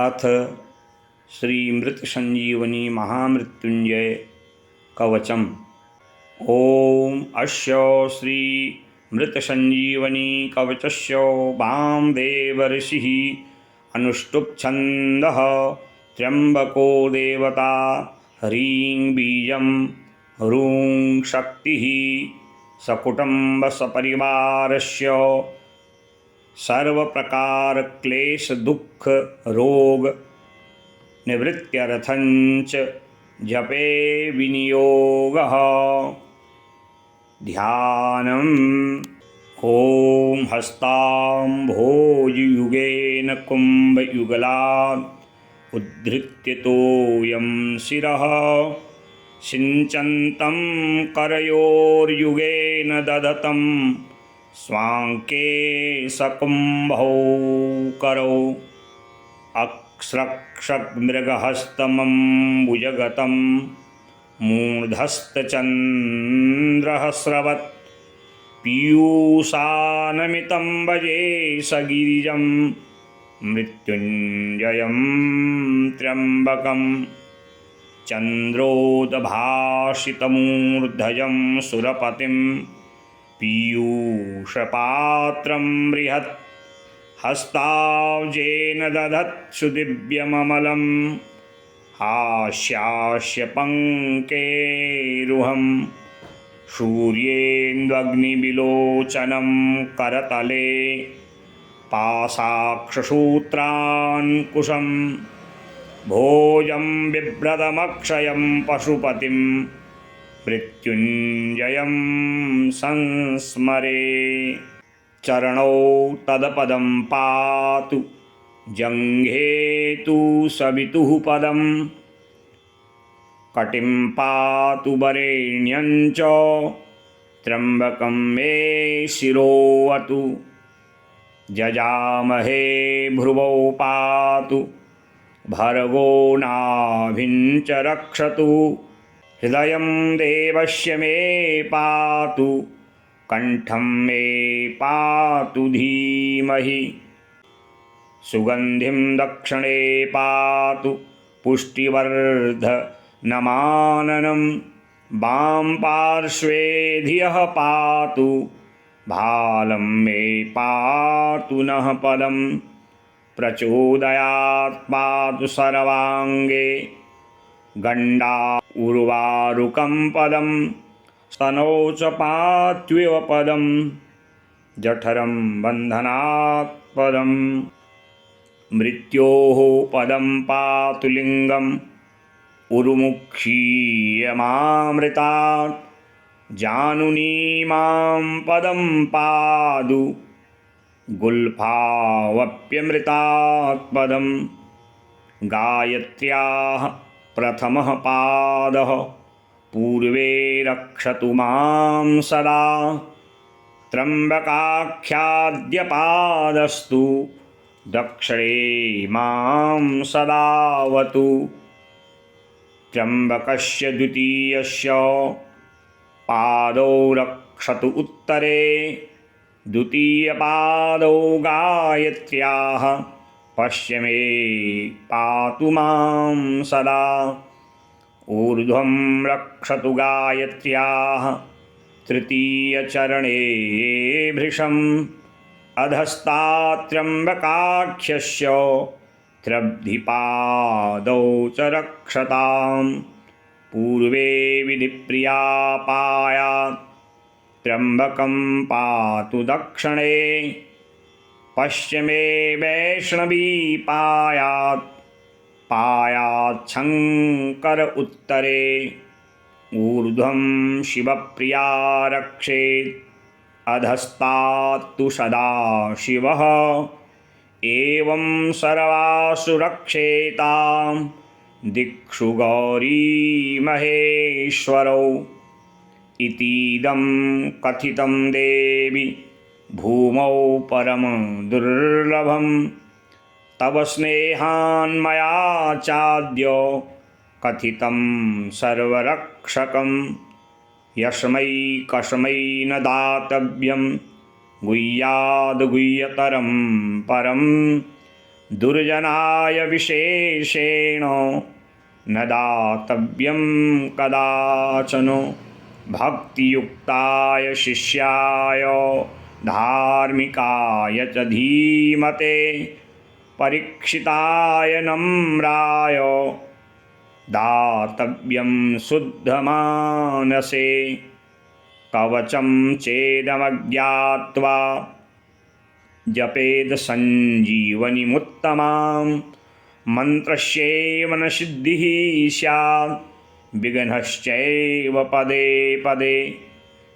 अथ श्री मृत संजीवनी महामृत्युंजय कवचम्। ओम अस्य श्री मृत संजीवनी कवचस्य वामदेव ऋषिः अनुष्टुप् छन्दः त्र्यंबको देवता ह्रीं बीजं ह्रूं शक्तिः सकुटुम्ब सपरिवारस्य सर्वप्रकार क्लेश दुख रोग निवृत्त्यर्थञ्च जपे विनियोगः। ध्यानम्। ॐ हस्ताम्भोजयुगेन कुम्भयुगलात् उद्धृत्य तोयं शिरः सिञ्चन्तं करयोर्युगेन दधतं स्वाङ्के सकुम्भौ करौ अक्स्रक्षग्मृगहस्तमम्बुजगतं मूर्धस्तचन्द्रहस्रवत् पीयूषानमितं भजे सगिरिजं मृत्युञ्जयं त्र्यम्बकं चन्द्रोद्भासितमूर्धजं सुरपतिं पीयूषपात्रं बृहत् हस्ताब्जेन दधत्सु दिव्यममलं हास्यास्य पङ्केरुहं सूर्येन्द्वग्निविलोचनं करतले पाशाक्षसूत्रान्कुशं भोजं बिभ्रतमक्षयं पशुपतिं मृत्युञ्जयं संस्मरे। चरणौ तदपदं पातु जङ्घे तु सवितुः पदं कटिं पातु वरेण्यं च त्र्यम्बकं मे शिरोऽवतु जजामहे भ्रुवौ पातु भर्गो नाभिं च रक्षतु हृदयं देवस्य मे पातु कंठं मे पातु धीमहि सुगन्धिं दक्षिणे पातु पुष्टिवर्धनमाननं वाम पार्श्वे धियः पातु भालं मे पातु नः पदं प्रचोदयात् पातु सर्वाङ्गे गण्डा उर्वारुकं पदं स्तनौ च पात्वेव पदं जठरं बन्धनात् पदं मृत्योः पदं पातु लिङ्गम् उर्मुक्षीयमामृतात् जानुनीमां पदं पादु गुल्फावप्यमृतात् पदं गायत्र्याः प्रथमः पादः पूर्वे रक्षतु मां सदा त्र्यम्बकाख्याद्यपादस्तु दक्षिणे मां सदावतु त्र्यम्बकस्य द्वितीयस्य पादौ रक्षतु उत्तरे द्वितीयपादौ गायत्र्याः पश्चिमे पातु मां सदा ऊर्ध्वं रक्षतु गायत्र्याः तृतीयचरणे भृशम् अधस्तात् त्र्यम्बकाख्यस्य त्र्यब्धिपादौ च रक्षतां पूर्वे विधिप्रिया पायात् त्र्यम्बकं पातु दक्षिणे पश्चिमे वैष्णवी पायात् पायाच्छङ्कर उत्तरे ऊर्ध्वं शिवप्रिया रक्षेत् अधस्तात्तु सदा शिवः एवं सर्वासु रक्षेतां दिक्षु गौरी महेश्वरौ इतीदं कथितं देवि भूमौ परम दुर्लभं तव स्नेहान्मया चाद्य कथितं सर्वरक्षकं यस्मै कस्मै न दातव्यं गुह्याद् गुह्यतरं परं दुर्जनाय विशेषेण न दातव्यं कदाचन। भक्तियुक्ताय शिष्याय धार्मिकाय च धीमते परीक्षिताय नम्राय दातव्यं शुद्धमानसे। कवचं चेदमज्ञात्वा जपेद सञ्जीवनीमुत्तमां मन्त्रस्यैव न सिद्धिः स्यात् विघ्नश्चैव पदे पदे।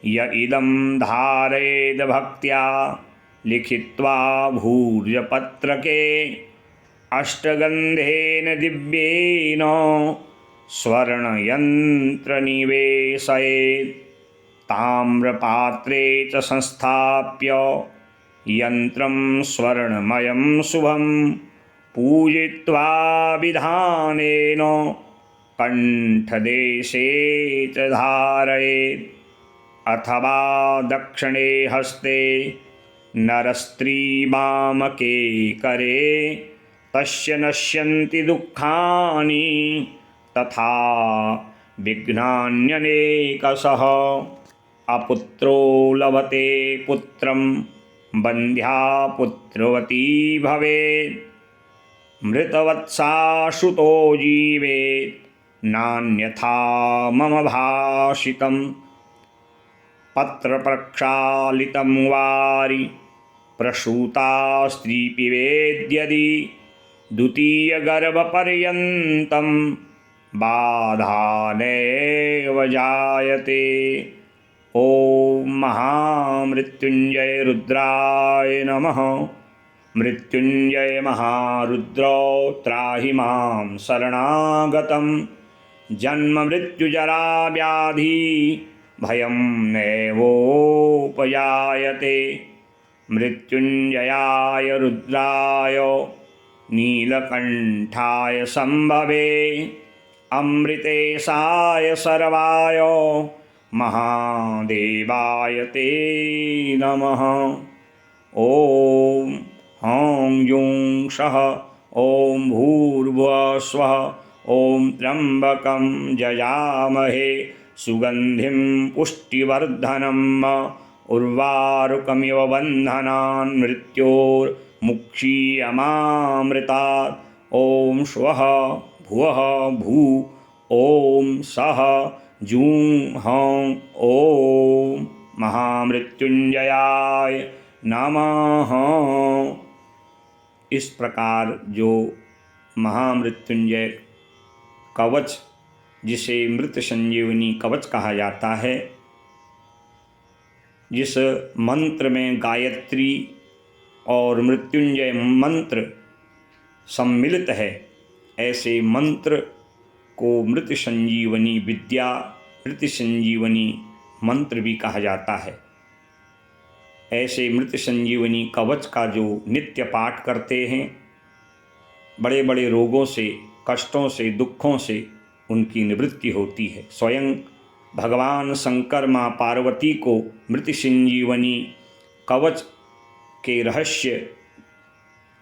य इदं धारयेद भक्त्या लिखित्वा भूर्जपत्रके अष्टगन्धेन दिव्येन स्वर्णयन्त्रनिवेशयेत्। ताम्रपात्रे च संस्थाप्य यन्त्रं स्वर्णमयं शुभं पूजयित्वा विधानेन कण्ठदेशे च धारयेत्। अथवा दक्षिणे हस्ते नरस्त्रीवामके करे तस्य नश्यन्ति दुःखानि तथा विघ्नान्यनेकशः। अपुत्रो लभते पुत्रं बन्ध्या पुत्रवती भवेत्। मृतवत्साश्रुतो जीवेत् नान्यथा मम भाषितम्। पत्रप्रक्षालितं वारि प्रसूता स्त्री पिबेद्यदि द्वितीयगर्भपर्यन्तं बाधा नैव जायते। ॐ महामृत्युञ्जय रुद्राय नमः। मृत्युञ्जय महारुद्रो त्राहि मां शरणागतं। जन्ममृत्युजरा व्याधि भयं नैवोपजायते। मृत्युञ्जयाय रुद्राय नीलकण्ठाय शम्भवे अमृतेशाय सर्वाय महादेवाय ते नमः। ॐ ह्रां जूं सः ॐ भूर्भुवः स्वः ॐ त्र्यम्बकं यजामहे सुगन्धिं पुष्टिवर्धनम् उर्वारुकमिव बन्धनान् मृत्योर्मुक्षीयमामृतात्। ॐ स्वः भुवः भू ॐ सः जूं ह्रां ॐ महामृत्युञ्जयाय नमः। इस प्रकार जो महामृत्युंजय कवच, जिसे मृत संजीवनी कवच कहा जाता है, जिस मंत्र में गायत्री और मृत्युंजय मंत्र सम्मिलित है, ऐसे मंत्र को मृत संजीवनी विद्या, मृत संजीवनी मंत्र भी कहा जाता है। ऐसे मृत संजीवनी कवच का जो नित्य पाठ करते हैं, बड़े बड़े रोगों से, कष्टों से, दुखों से उनकी निवृत्ति होती है। स्वयं भगवान शंकर माँ पार्वती को मृत संजीवनी कवच के रहस्य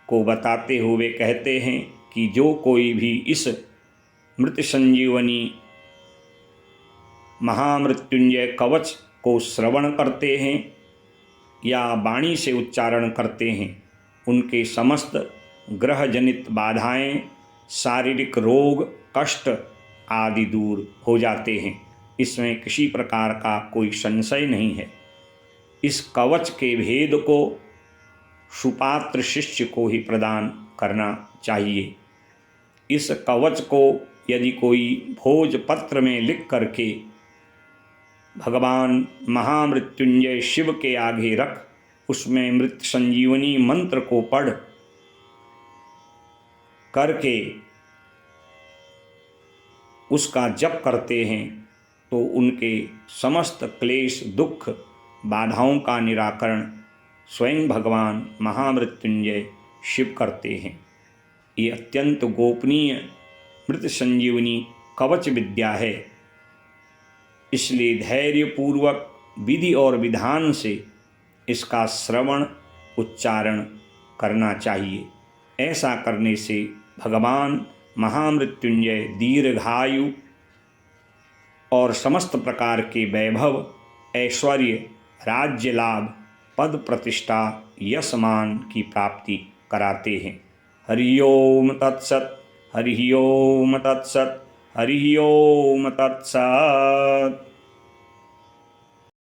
को बताते हुए कहते हैं कि जो कोई भी इस मृत संजीवनी महामृत्युंजय कवच को श्रवण करते हैं या वाणी से उच्चारण करते हैं, उनके समस्त ग्रह जनित बाधाएं, शारीरिक रोग, कष्ट आदि दूर हो जाते हैं। इसमें किसी प्रकार का कोई संशय नहीं है। इस कवच के भेद को सुपात्र शिष्य को ही प्रदान करना चाहिए। इस कवच को यदि कोई भोजपत्र में लिख करके भगवान महामृत्युंजय शिव के आगे रख, उसमें मृत संजीवनी मंत्र को पढ़ करके उसका जप करते हैं तो उनके समस्त क्लेश, दुख, बाधाओं का निराकरण स्वयं भगवान महामृत्युंजय शिव करते हैं। ये अत्यंत गोपनीय मृत संजीवनी कवच विद्या है। इसलिए धैर्यपूर्वक विधि और विधान से इसका श्रवण, उच्चारण करना चाहिए। ऐसा करने से भगवान महामृत्युंजय दीर्घायु और समस्त प्रकार के वैभव, ऐश्वर्य, राज्य लाभ, पद प्रतिष्ठा, यश मान की प्राप्ति कराते हैं। हरि ओम तत्सत। हरि ओम तत्सत। हरि ओम तत्सत।